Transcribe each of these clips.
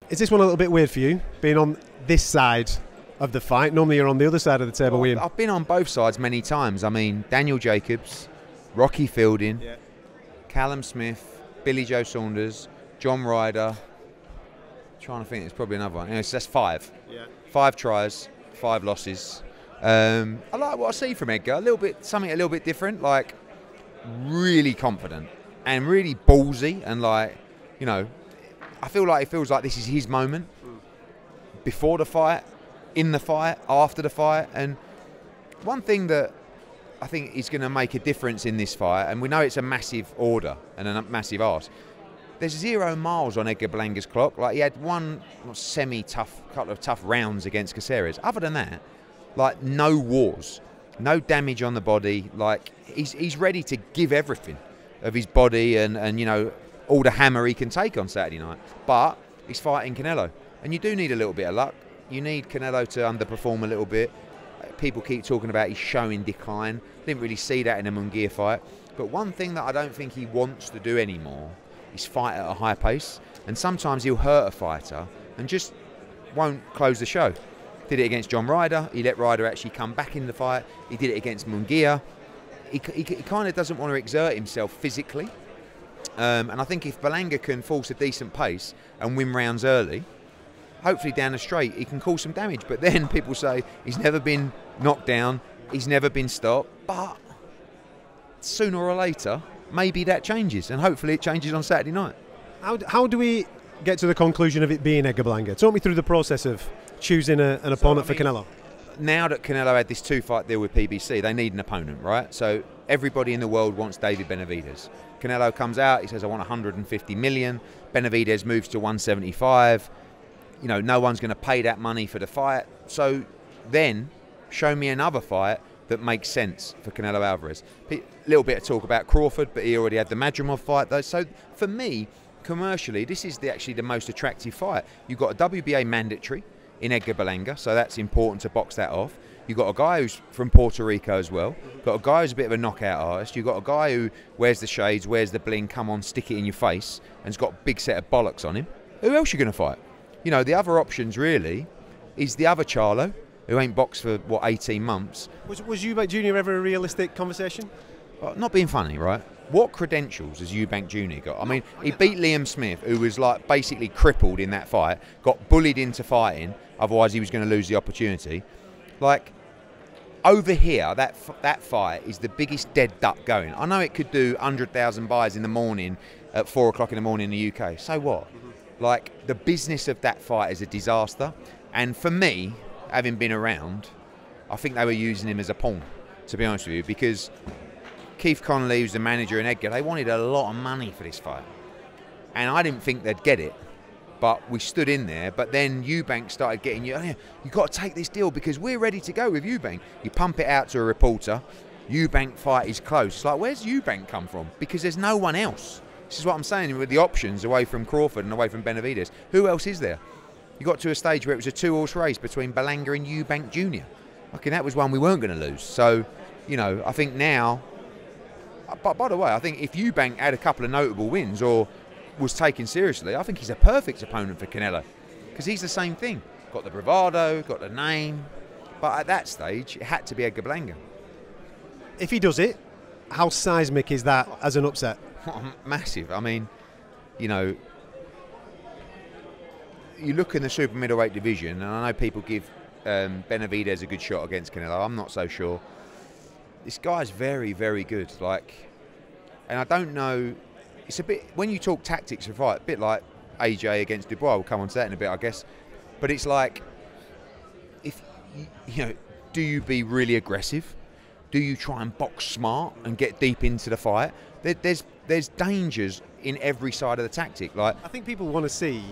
Is this one a little bit weird for you, being on this side of the fight? Normally you're on the other side of the table. Well, I've been on both sides many times. I mean, Daniel Jacobs, Rocky Fielding, Callum Smith, Billy Joe Saunders, John Ryder. Trying to think, there's probably another one. Anyway, so that's 5. Yeah. 5 tries, 5 losses. I like what I see from Edgar. Something a little bit different, like really confident and really ballsy, and like, you know, I feel like it feels like this is his moment. Before the fight, in the fight, after the fight. And one thing that I think is going to make a difference in this fight, and we know it's a massive order and a massive ask, there's 0 miles on Edgar Berlanga's clock. Like, he had one couple of tough rounds against Caceres. Other than that, like, no wars, no damage on the body. Like, he's ready to give everything of his body and you know, all the hammer he can take on Saturday night. But he's fighting Canelo, and you do need a little bit of luck. You need Canelo to underperform a little bit. People keep talking about he's showing decline. Didn't really see that in a Munguia fight. But one thing that I don't think he wants to do anymore is fight at a high pace. And sometimes he'll hurt a fighter and just won't close the show. Did it against John Ryder. He let Ryder actually come back in the fight. He did it against Munguia. He kind of doesn't want to exert himself physically. And I think if Berlanga can force a decent pace and win rounds early, hopefully down the straight, he can cause some damage. But then people say he's never been knocked down, he's never been stopped. But sooner or later, maybe that changes, and hopefully it changes on Saturday night. How do we get to the conclusion of it being Edgar Berlanga? Talk me through the process of choosing an opponent for Canelo. Now that Canelo had this 2-fight deal with PBC, they need an opponent, right? So everybody in the world wants David Benavidez. Canelo comes out, he says, I want 150 million. Benavidez moves to 175. You know, no one's going to pay that money for the fight. So then show me another fight that makes sense for Canelo Alvarez. A little bit of talk about Crawford, but he already had the Madrimov fight though. So for me, commercially, this is actually the most attractive fight. You've got a WBA mandatory in Edgar Berlanga, so that's important to box that off. You've got a guy who's from Puerto Rico as well. Got a guy who's a bit of a knockout artist. You've got a guy who wears the shades, wears the bling, come on, stick it in your face, and's got a big set of bollocks on him. Who else are you going to fight? You know, the other options really is the other Charlo, who ain't boxed for, what, 18 months. Was Eubank Jr. ever a realistic conversation? Not being funny, right? What credentials has Eubank Jr. got? I mean, he beat Liam Smith, who was like basically crippled in that fight, got bullied into fighting, otherwise he was going to lose the opportunity. Like, over here, that fight is the biggest dead duck going. I know it could do 100,000 buys in the morning at 4 o'clock in the morning in the UK. So what? Like, the business of that fight is a disaster. And for me, having been around, I think they were using him as a pawn, to be honest with you, because Keith Connolly, who's the manager, and Edgar, they wanted a lot of money for this fight. And I didn't think they'd get it, but we stood in there. But then Eubank started getting, you've got to take this deal because we're ready to go with Eubank. You pump it out to a reporter, Eubank fight is close. It's like, where's Eubank come from? Because there's no one else. This is what I'm saying with the options away from Crawford and away from Benavidez. Who else is there? You got to a stage where it was a 2-horse race between Berlanga and Eubank Jr. Okay, that was one we weren't going to lose. So, you know, I think now... But by the way, I think if Eubank had a couple of notable wins or was taken seriously, I think he's a perfect opponent for Canelo. Because he's the same thing. Got the bravado, got the name. But at that stage, it had to be Edgar Berlanga. If he does it, how seismic is that as an upset? Massive. I mean, you know, you look in the super middleweight division, and I know people give Benavidez a good shot against Canelo. I'm not so sure. This guy's very, very good. Like, and I don't know. It's a bit, when you talk tactics for fight, a bit like AJ against Dubois. We'll come on to that in a bit, I guess. But it's like, if you know, do you be really aggressive? Do you try and box smart and get deep into the fight? There's dangers in every side of the tactic. Like, I think people want to see,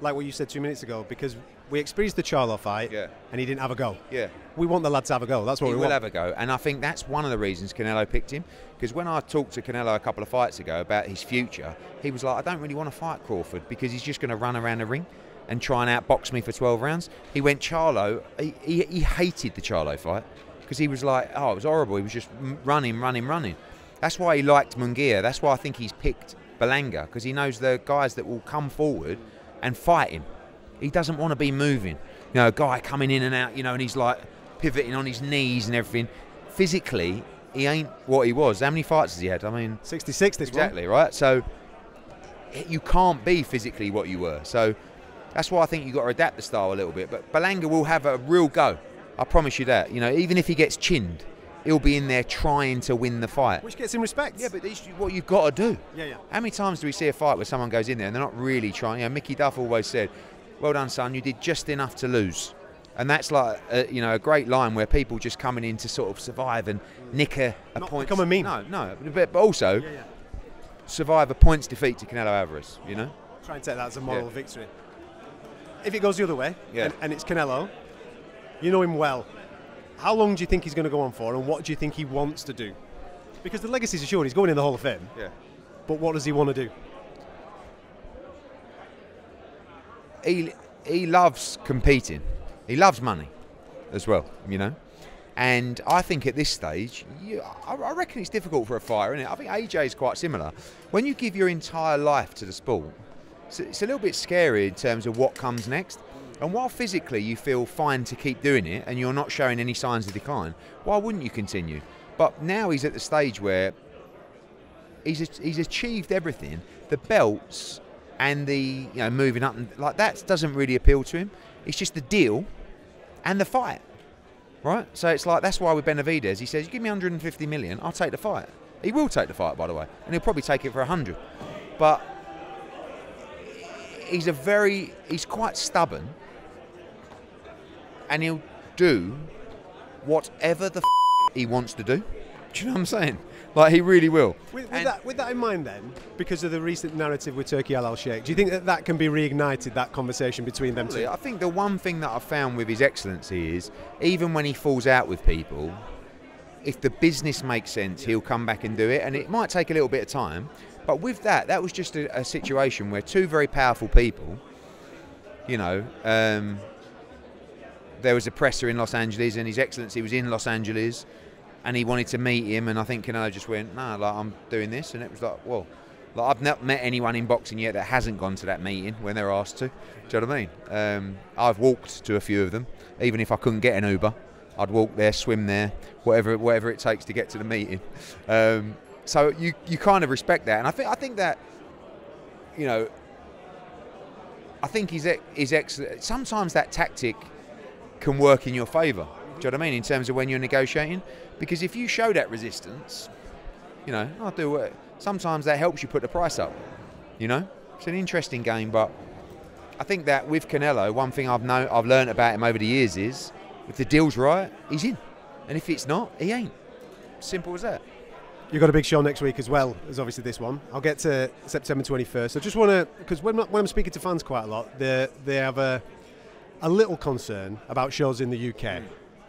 like what you said 2 minutes ago, because we experienced the Charlo fight, and he didn't have a go. Yeah, we want the lad to have a go. That's what we want. He will have a go, and I think that's one of the reasons Canelo picked him. Because when I talked to Canelo a couple of fights ago about his future, he was like, I don't really want to fight Crawford because he's just going to run around the ring and try and outbox me for 12 rounds. He went Charlo. He hated the Charlo fight because he was like, oh, it was horrible. He was just running. That's why he liked Munguia. That's why I think he's picked Berlanga, because he knows the guys that will come forward and fight him. He doesn't want to be moving. You know, a guy coming in and out, you know, and he's like pivoting on his knees and everything. Physically, he ain't what he was. How many fights has he had? I mean, 66 this one. Exactly, right? So you can't be physically what you were. So that's why I think you've got to adapt the style a little bit. But Berlanga will have a real go. I promise you that. You know, even if he gets chinned, he'll be in there trying to win the fight. Which gets him respect. Yeah, but this is what you've got to do. Yeah. How many times do we see a fight where someone goes in there and they're not really trying? You know, Mickey Duff always said, well done, son, you did just enough to lose. And that's like, you know, a great line where people just coming in to sort of survive and nick a point. Become a meme. No, but also survive a points defeat to Canelo Alvarez, you know? Try and take that as a moral victory. If it goes the other way, and it's Canelo, you know him well. How long do you think he's going to go on for, and what do you think he wants to do? Because the legacy's assured, he's going in the Hall of Fame. Yeah. But what does he want to do? He loves competing. He loves money as well, you know. And I think at this stage, I reckon it's difficult for a fighter, isn't it? I think AJ is quite similar. When you give your entire life to the sport, it's a little bit scary in terms of what comes next. And while physically you feel fine to keep doing it and you're not showing any signs of decline, why wouldn't you continue? But now he's at the stage where he's achieved everything. The belts and the moving up, and like that doesn't really appeal to him. It's just the deal and the fight, right? So it's like, that's why with Benavidez, he says, you give me 150 million, I'll take the fight. He will take the fight, by the way, and he'll probably take it for 100. But he's quite stubborn, and he'll do whatever the he wants to do. Do you know what I'm saying? Like, he really will. With that in mind then, because of the recent narrative with Turki Al-Sheikh, do you think that can be reignited, that conversation between them two? I think the one thing that I've found with His Excellency is, even when he falls out with people, if the business makes sense, he'll come back and do it, and it might take a little bit of time. But with that was just a situation where two very powerful people, you know, there was a presser in Los Angeles, and His Excellency was in Los Angeles, and he wanted to meet him, and I think Canelo just went, no, like, I'm doing this, and it was like, well, like, I've not met anyone in boxing yet that hasn't gone to that meeting when they're asked to. Do you know what I mean? I've walked to a few of them, even if I couldn't get an Uber, I'd walk there, swim there, whatever it takes to get to the meeting. So you kind of respect that, and I think that, you know, I think His Excellency, sometimes that tactic can work in your favour. Do you know what I mean? In terms of when you're negotiating, because if you show that resistance, you know, I'll do it. Sometimes that helps you put the price up. You know, it's an interesting game, but I think that with Canelo, one thing I've learned about him over the years is, if the deal's right, he's in, and if it's not, he ain't. Simple as that. You've got a big show next week as well as obviously this one. I'll get to September 21st. I just want to, because when I'm speaking to fans quite a lot, they have a little concern about shows in the UK.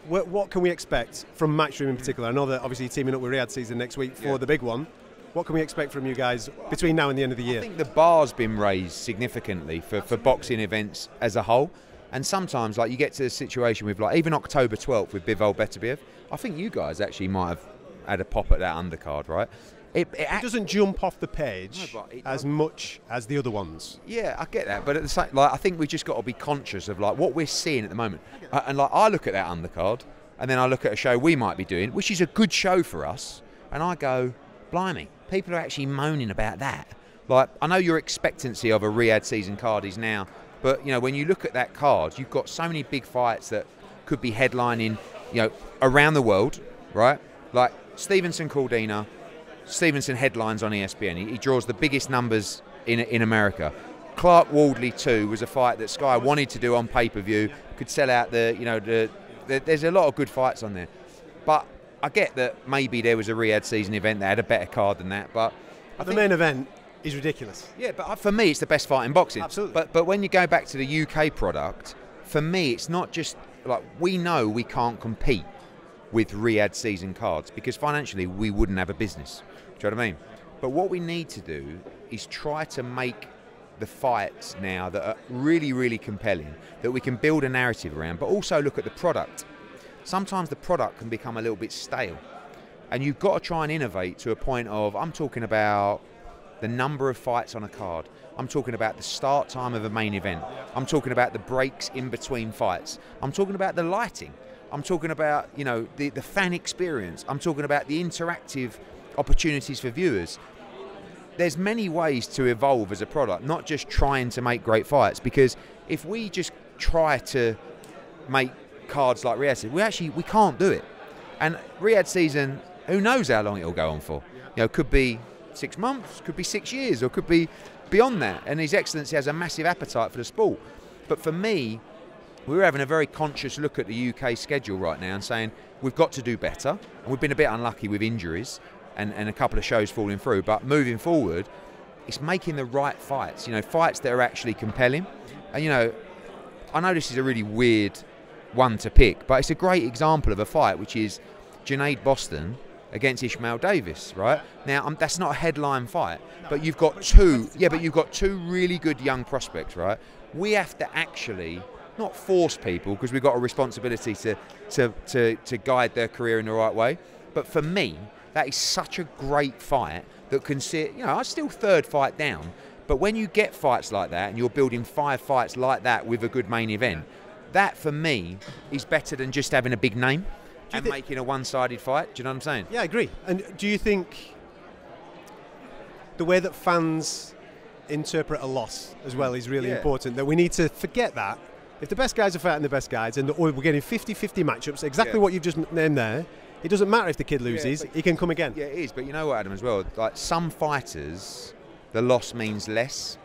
What can we expect from Matchroom in particular? I know that obviously you're teaming up with Riyadh Season next week for the big one. What can we expect from you guys between now and the end of the year? I think the bar's been raised significantly for boxing events as a whole. And sometimes, like, you get to a situation with, like, even October 12th with Bivol Beterbiev, I think you guys actually might have had a pop at that undercard, right? It doesn't jump off the page as much as the other ones. Yeah, I get that, but at the same, like, I think we've just got to be conscious of, like, what we're seeing at the moment. And like, I look at that undercard, and then I look at a show we might be doing, which is a good show for us, and I go, blimey, people are actually moaning about that. Like, I know your expectancy of a Riyadh Season card is now, but you know, when you look at that card, you've got so many big fights that could be headlining, you know, around the world, right? Like Stevenson Cordina. Stevenson headlines on ESPN. He draws the biggest numbers in America. Clark Wardley 2 was a fight that Sky wanted to do on pay-per-view. Could sell out there's a lot of good fights on there. But I get that maybe there was a Riyadh Season event that had a better card than that. But the main event is ridiculous. Yeah, but for me, it's the best fight in boxing. Absolutely. But when you go back to the UK product, for me, it's not just like, we know we can't compete with Riyadh Season cards because financially we wouldn't have a business. Do you know what I mean? But what we need to do is try to make the fights now that are really, really compelling, that we can build a narrative around, but also look at the product. Sometimes the product can become a little bit stale, and you've got to try and innovate to a point of, I'm talking about the number of fights on a card. I'm talking about the start time of a main event. I'm talking about the breaks in between fights. I'm talking about the lighting. I'm talking about, you know, the fan experience. I'm talking about the interactive opportunities for viewers. There's many ways to evolve as a product, not just trying to make great fights, because if we just try to make cards like Riyadh said, we can't do it. And Riyadh season, who knows how long it'll go on for? You know, could be 6 months, could be 6 years, or could be beyond that. And His Excellency has a massive appetite for the sport. But for me, we're having a very conscious look at the UK schedule right now and saying we've got to do better. And we've been a bit unlucky with injuries and a couple of shows falling through. But moving forward, it's making the right fights, you know, fights that are actually compelling. And, you know, I know this is a really weird one to pick, but it's a great example of a fight, which is Junaid Boston against Ishmael Davis, right? Now, that's not a headline fight, but you've got two really good young prospects, right? We have to actually not force people, because we've got a responsibility to guide their career in the right way. But for me, that is such a great fight that can sit, you know, I'm still third fight down, but when you get fights like that and you're building 5 fights like that with a good main event, that for me is better than just having a big name and making a one-sided fight. Do you know what I'm saying? Yeah, I agree. And do you think the way that fans interpret a loss as well is really important, that we need to forget that? If the best guys are fighting the best guys and we're getting 50-50 matchups, exactly what you've just named there, it doesn't matter if the kid loses, he can come again. Yeah, it is. But you know what, Adam, as well, like some fighters, the loss means less.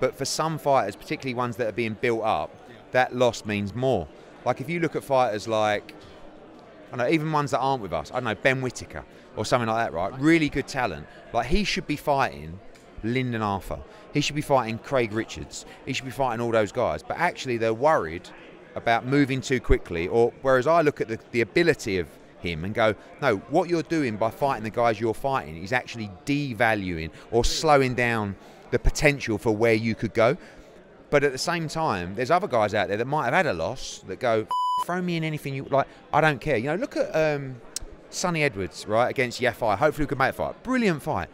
But for some fighters, particularly ones that are being built up, that loss means more. Like if you look at fighters like, I don't know, even ones that aren't with us, I don't know, Ben Whittaker or something like that, right? Really good talent. Like he should be fighting Lyndon Arthur. He should be fighting Craig Richards. He should be fighting all those guys. But actually they're worried about moving too quickly. Or whereas I look at the ability of him and go, no, what you're doing by fighting the guys you're fighting is actually devaluing or slowing down the potential for where you could go. But at the same time, there's other guys out there that might have had a loss that go, throw me in anything you like. I don't care. You know, look at Sonny Edwards, right, against Yafai. Hopefully we can make a fight. Brilliant fight.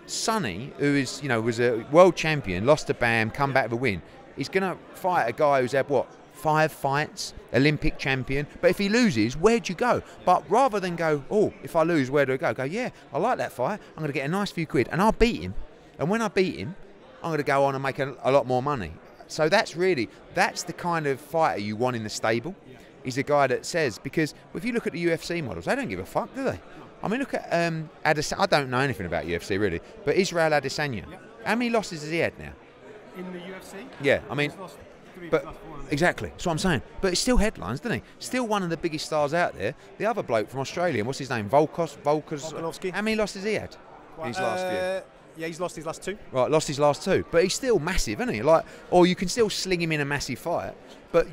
Sonny, who is, you know, was a world champion, lost to Bam, come back with a win. He's going to fight a guy who's had, what, 5 fights, Olympic champion. But if he loses, where'd you go? But rather than go, oh, if I lose, where do I go? Go, yeah, I like that fight. I'm going to get a nice few quid and I'll beat him. And when I beat him, I'm going to go on and make a lot more money. So that's the kind of fighter you want in the stable. Is a guy that says, because if you look at the UFC models, they don't give a fuck, do they? I mean, look at I don't know anything about UFC really, but Israel Adesanya. How many losses has he had now? In the UFC? Yeah, I mean, exactly, that's what I'm saying. But it's still headlines, doesn't he? Still one of the biggest stars out there. The other bloke from Australia, what's his name? Volkanovski. How many losses has he had in his last year? Yeah, he's lost his last 2. Right, lost his last 2, but he's still massive, isn't he? Like, or you can still sling him in a massive fight, but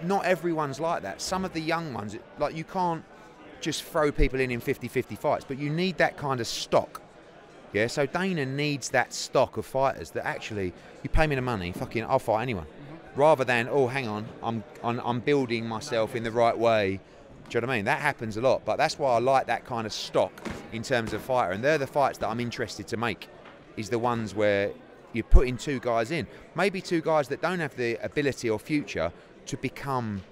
not everyone's like that. Some of the young ones, like you can't just throw people in 50-50 fights, but you need that kind of stock. Yeah, so Dana needs that stock of fighters that actually, you pay me the money, fucking, I'll fight anyone, rather than, oh, hang on, I'm building myself in the right way. Do you know what I mean? That happens a lot, but that's why I like that kind of stock in terms of fighter, and they're the fights that I'm interested to make. Is the ones where you're putting 2 guys in, maybe 2 guys that don't have the ability or future to become,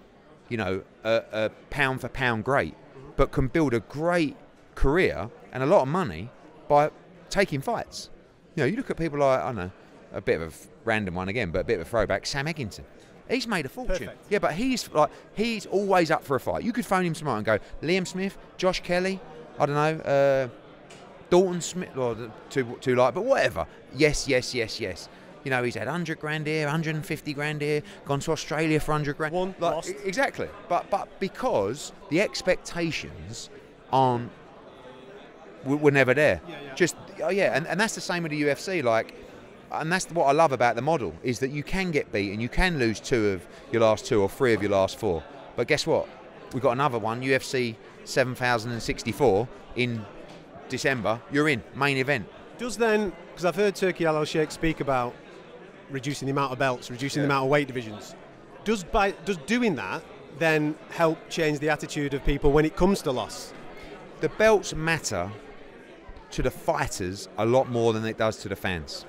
you know, a pound for pound great, but can build a great career and a lot of money by taking fights. You know, you look at people like, I don't know, a bit of a random one again, but a bit of a throwback, Sam Eggington. He's made a fortune. Perfect. Yeah, but he's always up for a fight. You could phone him tomorrow and go, Liam Smith, Josh Kelly, I don't know, Dalton Smith, or too light, but whatever. Yes. You know, he's had 100 grand here, 150 grand here, gone to Australia for 100 grand. One lost. Exactly. But because the expectations were never there. And that's the same with the UFC. Like, and that's what I love about the model, is that you can get beaten, you can lose 2 of your last 2 or 3 of your last 4. But guess what? We've got another one, UFC 7064 in December. You're in, main event. Does then, because I've heard Turki Al-Sheikh speak about reducing the amount of belts, reducing the amount of weight divisions. Does doing that then help change the attitude of people when it comes to loss? The belts matter to the fighters a lot more than it does to the fans.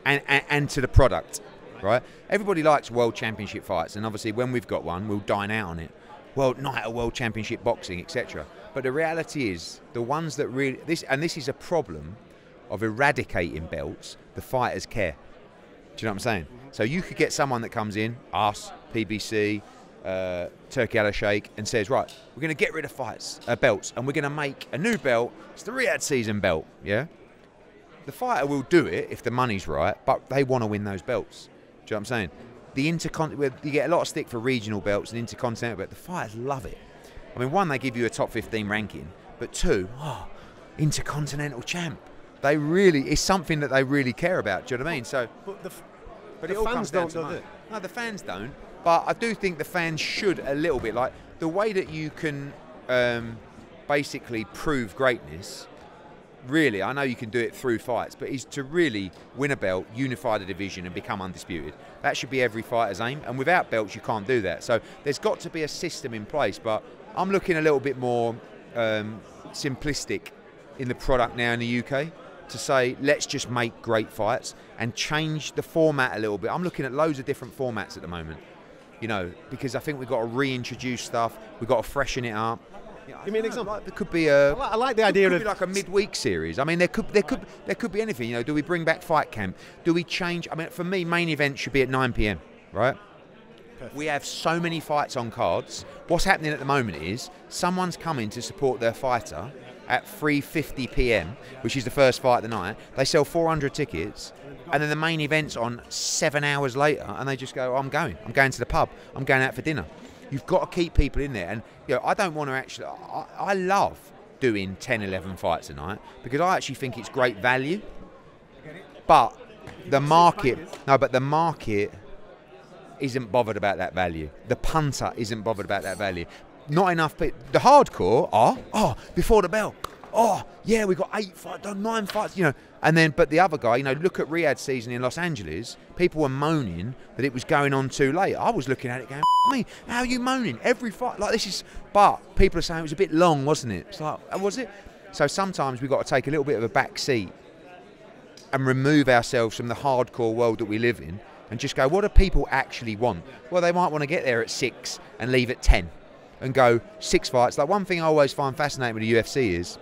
and to the product, right? Everybody likes world championship fights, and obviously when we've got one, we'll dine out on it. Night of world championship boxing, etc. But the reality is, the ones that really this is a problem of eradicating belts. The fighters care. Do you know what I'm saying? So you could get someone that comes in, us, PBC, Turkey Al Sheikh, and says, right, we're going to get rid of belts, and we're going to make a new belt. It's the Riyadh season belt, yeah? The fighter will do it if the money's right, but they want to win those belts. Do you know what I'm saying? You get a lot of stick for regional belts and intercontinental belts. The fighters love it. I mean, one, they give you a top 15 ranking, but two, intercontinental champ. It's something that they really care about. Do you know what I mean? So, but the fans don't, do they? No, the fans don't. But I do think the fans should a little bit. Like the way that you can basically prove greatness. Really, I know you can do it through fights, but is to really win a belt, unify the division, and become undisputed. That should be every fighter's aim. And without belts, you can't do that. So there's got to be a system in place. But I'm looking a little bit more simplistic in the product now in the UK. To say, let's just make great fights and change the format a little bit. I'm looking at loads of different formats at the moment, you know, because I think we've got to reintroduce stuff. We've got to freshen it up. Give me an example. Like, there could be a. I like the idea of like a midweek series. I mean, there could be anything. You know, do we bring back Fight Camp? Do we change? I mean, for me, main event should be at 9 p.m. Right? Perfect. We have so many fights on cards. What's happening at the moment is someone's coming to support their fighter at 3:50 p.m., which is the first fight of the night. They sell 400 tickets, and then the main event's on 7 hours later, and they just go, I'm going to the pub, I'm going out for dinner. You've got to keep people in there. And you know, I don't want to actually, I love doing 10, 11 fights a night, because I actually think it's great value. But the market isn't bothered about that value. The punter isn't bothered about that value. Not enough people. The hardcore are, before the bell. Oh, yeah, we got 8 fights, done 9 fights, you know. And then, but the other guy, you know, look at Riyadh season in Los Angeles. People were moaning that it was going on too late. I was looking at it going, me, how are you moaning? Every fight, like this is, but people are saying it was a bit long, wasn't it? It's like, was it? So sometimes we've got to take a little bit of a back seat and remove ourselves from the hardcore world that we live in and just go, what do people actually want? Well, they might want to get there at 6 and leave at 10. And go 6 fights. Like one thing I always find fascinating with the UFC is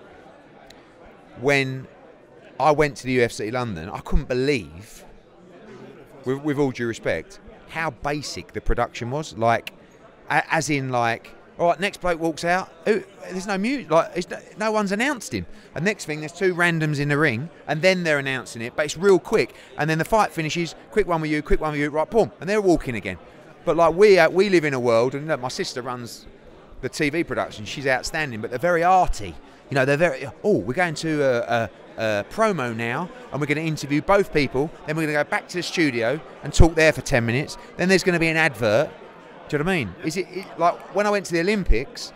when I went to the UFC London, I couldn't believe, with all due respect, how basic the production was. Like, as in like, all right, next bloke walks out, there's no music, like no one's announced him. And next thing, there's 2 randoms in the ring, and then they're announcing it, but it's real quick. And then the fight finishes, quick one with you, right, boom, and they're walking again. But like we live in a world, and look, my sister runs the TV production, she's outstanding, but they're very arty. You know, they're very, we're going to a promo now, and we're going to interview both people, then we're going to go back to the studio and talk there for 10 minutes, then there's going to be an advert. Do you know what I mean? Is it like, when I went to the Olympics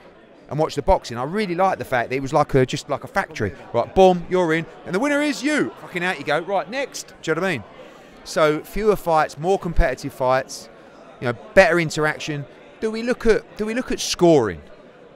and watched the boxing, I really liked the fact that it was like just like a factory. Right, boom, you're in, and the winner is you. Fucking out you go, right, next. Do you know what I mean? So, fewer fights, more competitive fights, you know, better interaction. Do we look at scoring?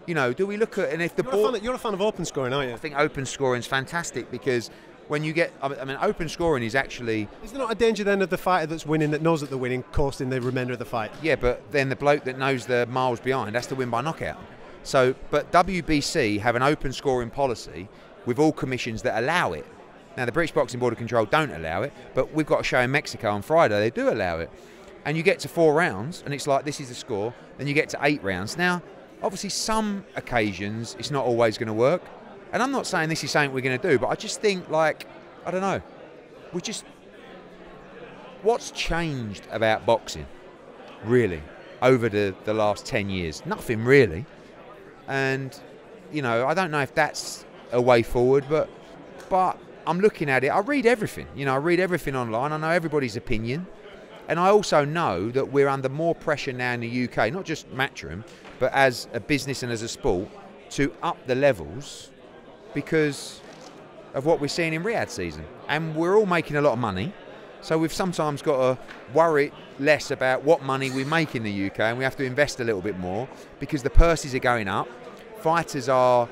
You know, do we look at, and if the ball... You're a fan of open scoring, aren't you? I think open scoring is fantastic, because when you get, I mean, open scoring is actually... Is there not a danger then of the fighter that's winning, that knows that they're winning, costing the remainder of the fight? Yeah, but then the bloke that knows the miles behind has to win by knockout. So, but WBC have an open scoring policy with all commissions that allow it. Now, the British Boxing Board of Control don't allow it, but we've got a show in Mexico on Friday, they do allow it. And you get to 4 rounds, and it's like, this is the score. Then you get to 8 rounds. Now, obviously, some occasions, it's not always going to work. And I'm not saying this is something we're going to do, but I just think, like, I don't know. What's changed about boxing, really, over the last 10 years? Nothing, really. And, you know, I don't know if that's a way forward, but I'm looking at it. I read everything. You know, I read everything online. I know everybody's opinion. And I also know that we're under more pressure now in the UK, not just Matchroom, but as a business and as a sport, to up the levels because of what we're seeing in Riyadh season. And we're all making a lot of money, so we've sometimes got to worry less about what money we make in the UK, and we have to invest a little bit more because the purses are going up. Fighters are,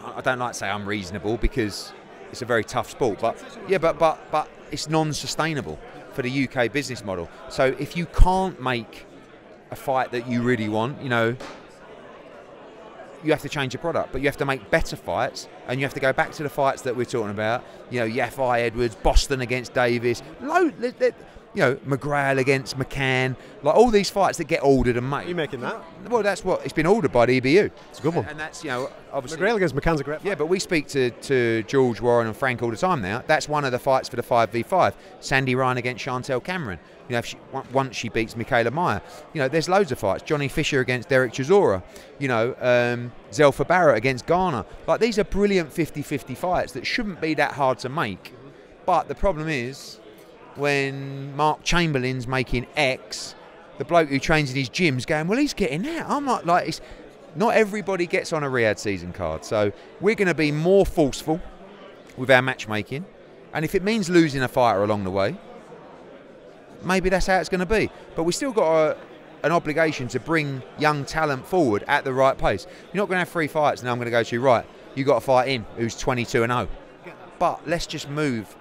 I don't like to say unreasonable because it's a very tough sport, but yeah, but it's non-sustainable for the UK business model. So if you can't make a fight that you really want, you know, you have to change your product, but you have to make better fights, and you have to go back to the fights that we're talking about. You know, Yafai Edwards, Boston against Davis, you know, McGrail against McCann, like all these fights that get ordered and made. Are you making that? Well, that's what it's been ordered by the EBU. It's a good one. And that's, you know, obviously. McGrail against McCann's a great fight. Yeah, but we speak to George, Warren and Frank all the time now. That's one of the fights for the 5v5. Sandy Ryan against Chantel Cameron. You know, once she beats Michaela Meyer. You know, there's loads of fights. Johnny Fisher against Derek Chisora. You know, Zelfa Barrett against Garner. Like, these are brilliant 50-50 fights that shouldn't be that hard to make. But the problem is, when Mark Chamberlain's making X, the bloke who trains in his gym's going, well, he's getting that. I'm like, it's, not everybody gets on a Riyadh season card. So we're going to be more forceful with our matchmaking. And if it means losing a fighter along the way, maybe that's how it's going to be. But we've still got an obligation to bring young talent forward at the right pace. You're not going to have 3 fights and I'm going to go to you, right, you got to fight him who's 22-0. But let's just move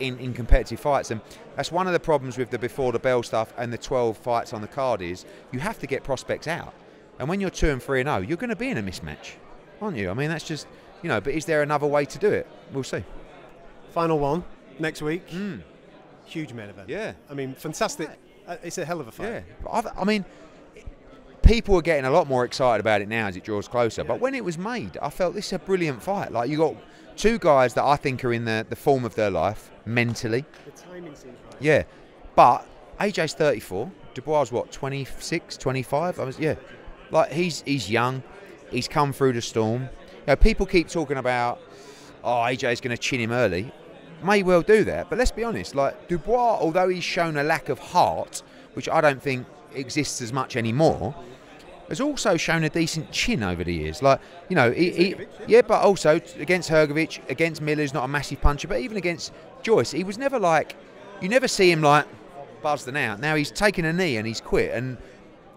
in competitive fights. And that's one of the problems with the before the bell stuff and the 12 fights on the card is you have to get prospects out. And when you're 2-3-0, you're going to be in a mismatch, aren't you? I mean, that's just, you know, but is there another way to do it? We'll see. Final one next week. Huge main event. Yeah. I mean, fantastic. It's a hell of a fight. Yeah. I mean, people are getting a lot more excited about it now as it draws closer. Yeah. But when it was made, I felt this is a brilliant fight. Like, you got 2 guys that I think are in the form of their life mentally. The timing seems right. Yeah. But AJ's 34. Dubois is what, 26, 25? Yeah. Like, he's young. He's come through the storm. You know, people keep talking about, oh, AJ's going to chin him early. May well do that, but let's be honest, like, Dubois, although he's shown a lack of heart, which I don't think exists as much anymore, has also shown a decent chin over the years. Like, you know, yeah, but also against Hrgovic, against Miller, who's not a massive puncher, but even against Joyce, he was never like, you never see him like buzzing out. Now he's taken a knee and he's quit, and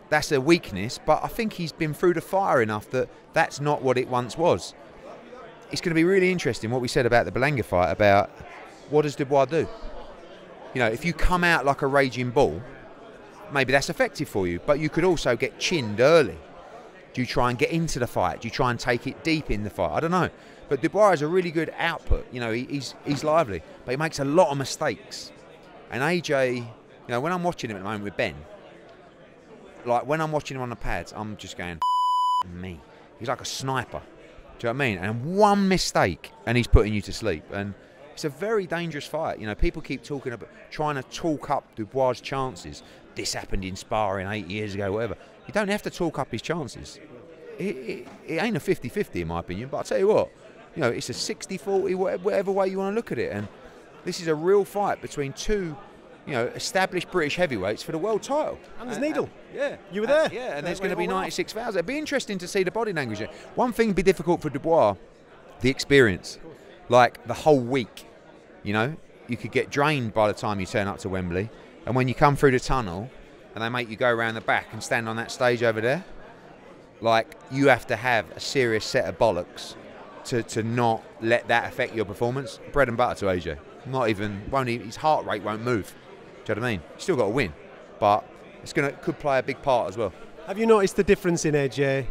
that's a weakness, but I think he's been through the fire enough that that's not what it once was. It's going to be really interesting what we said about the Berlanga fight, about what does Dubois do? You know, if you come out like a raging bull, maybe that's effective for you, but you could also get chinned early. Do you try and get into the fight? Do you try and take it deep in the fight? I don't know. But Dubois has a really good output. You know, he's lively, but he makes a lot of mistakes. And AJ, you know, when I'm watching him at the moment with Ben, like when I'm watching him on the pads, I'm just going, me. He's like a sniper. Do you know what I mean? And one mistake, and he's putting you to sleep. And it's a very dangerous fight. You know, people keep talking about trying to talk up Dubois' chances. This happened in sparring 8 years ago, whatever. You don't have to talk up his chances. It ain't a 50-50 in my opinion, but I'll tell you what, you know, it's a 60-40, whatever way you want to look at it. And this is a real fight between 2, you know, established British heavyweights for the world title. And there's Needle. Yeah. You were there. Yeah, and there's going to be 96,000. It'd be interesting to see the body language. One thing would be difficult for Dubois, the experience. Like, the whole week, you know, you could get drained by the time you turn up to Wembley. And when you come through the tunnel and they make you go around the back and stand on that stage over there, like, you have to have a serious set of bollocks to not let that affect your performance. Bread and butter to AJ. Not even, his heart rate won't move. Do you know what I mean? He's still got to win, but could play a big part as well. Have you noticed the difference in AJ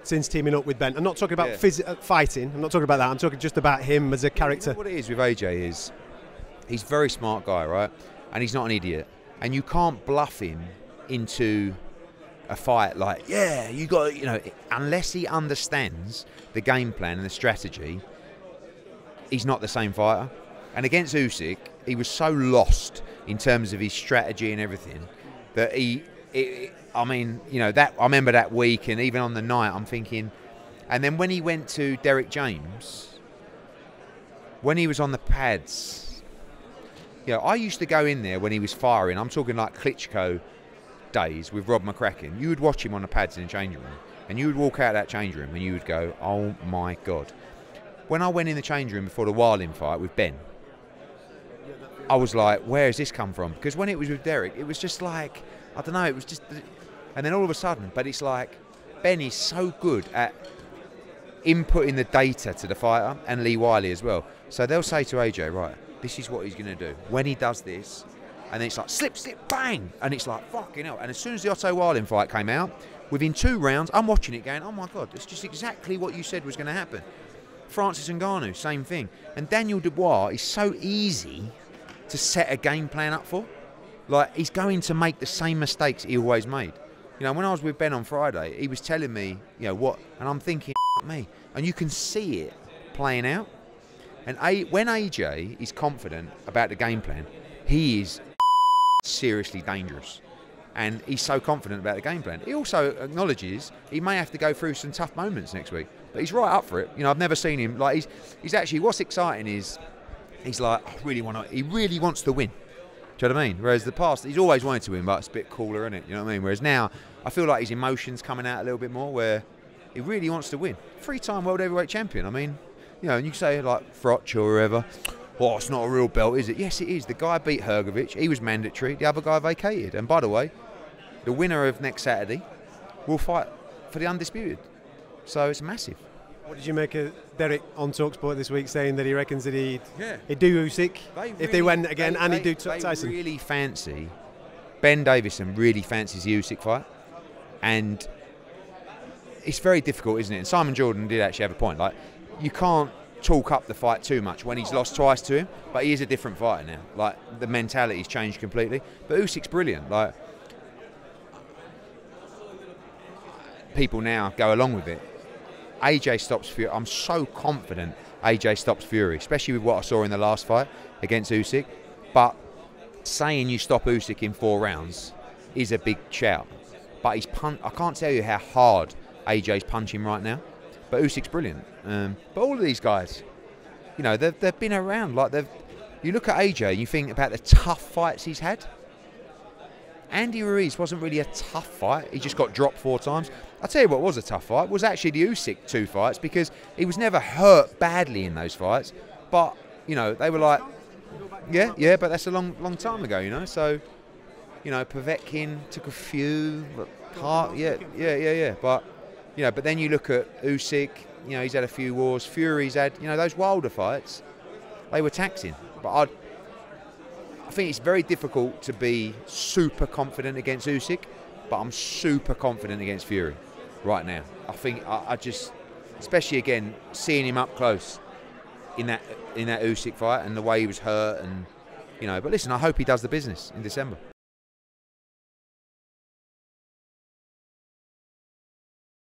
since teaming up with Ben? I'm not talking about fighting. I'm not talking about that. I'm talking just about him as a character. You know what it is with AJ is he's a very smart guy, right? And he's not an idiot. And you can't bluff him into a fight like, yeah, you got, you know, unless he understands the game plan and the strategy, he's not the same fighter. And against Usyk, he was so lost in terms of his strategy and everything that I mean, you know, that I remember that week, and even on the night, I'm thinking. And then when he went to Derek James, when he was on the pads, you know, I used to go in there when he was firing. I'm talking like Klitschko days with Rob McCracken. You would watch him on the pads in the changing room, and you would walk out of that changing room, and you would go, "Oh my God!" When I went in the changing room before the Wilding fight with Ben, I was like, where has this come from? Because when it was with Derek, it was just like, I don't know, it was just, and then all of a sudden, but it's like, Ben is so good at inputting the data to the fighter, and Lee Wiley as well. So they'll say to AJ, right, this is what he's going to do. When he does this, and then it's like slip, bang, and it's like fucking hell. And as soon as the Otto Wilding fight came out, within 2 rounds, I'm watching it going, oh my God, it's just exactly what you said was going to happen. Francis Ngannou, same thing. And Daniel Dubois is so easy to set a game plan up for. Like, he's going to make the same mistakes he always made. You know, when I was with Ben on Friday, he was telling me, you know, what, and I'm thinking, me. And you can see it playing out. And when AJ is confident about the game plan, he is seriously dangerous. And he's so confident about the game plan. He also acknowledges he may have to go through some tough moments next week. But he's right up for it. You know, I've never seen him, like, he's actually, what's exciting is, he's like, he really wants to win. Do you know what I mean? Whereas the past, he's always wanted to win, but it's a bit cooler, isn't it? You know what I mean? Whereas now, I feel like his emotions coming out a little bit more, where he really wants to win. 3-time world heavyweight champion. I mean, you know, and you say like Froch or whoever, oh, it's not a real belt, is it? Yes, it is. The guy beat Hrgovic. He was mandatory. The other guy vacated. And by the way, the winner of next Saturday will fight for the undisputed. So it's massive. What did you make of Derek on talkSPORT this week saying that he reckons that he'd do Usyk if they went again, and he'd do Tyson? They really fancy, Ben Davison really fancies the Usyk fight, and it's very difficult, isn't it? And Simon Jordan did actually have a point. Like, you can't talk up the fight too much when he's lost twice to him, but he is a different fighter now. Like, the mentality's changed completely. But Usyk's brilliant. Like, people now go along with it. AJ stops Fury. I'm so confident AJ stops Fury, especially with what I saw in the last fight against Usyk. But saying you stop Usyk in 4 rounds is a big shout. But I can't tell you how hard AJ's punching right now. But Usyk's brilliant. But all of these guys, you know, they've been around. Like, you look at AJ and you think about the tough fights he's had. Andy Ruiz wasn't really a tough fight. He just got dropped 4 times. I'll tell you what was a tough fight was actually the Usyk 2 fights, because he was never hurt badly in those fights. But, you know, they were like, yeah, but that's a long time ago, you know. So, you know, Povetkin took a few, but yeah. But, you know, but then you look at Usyk, you know, he's had a few wars. Fury's had, you know, those Wilder fights, they were taxing. But I think it's very difficult to be super confident against Usyk, but I'm super confident against Fury right now. I think I just, especially again, seeing him up close in that Usyk fight and the way he was hurt, and, you know, but listen, I hope he does the business in December.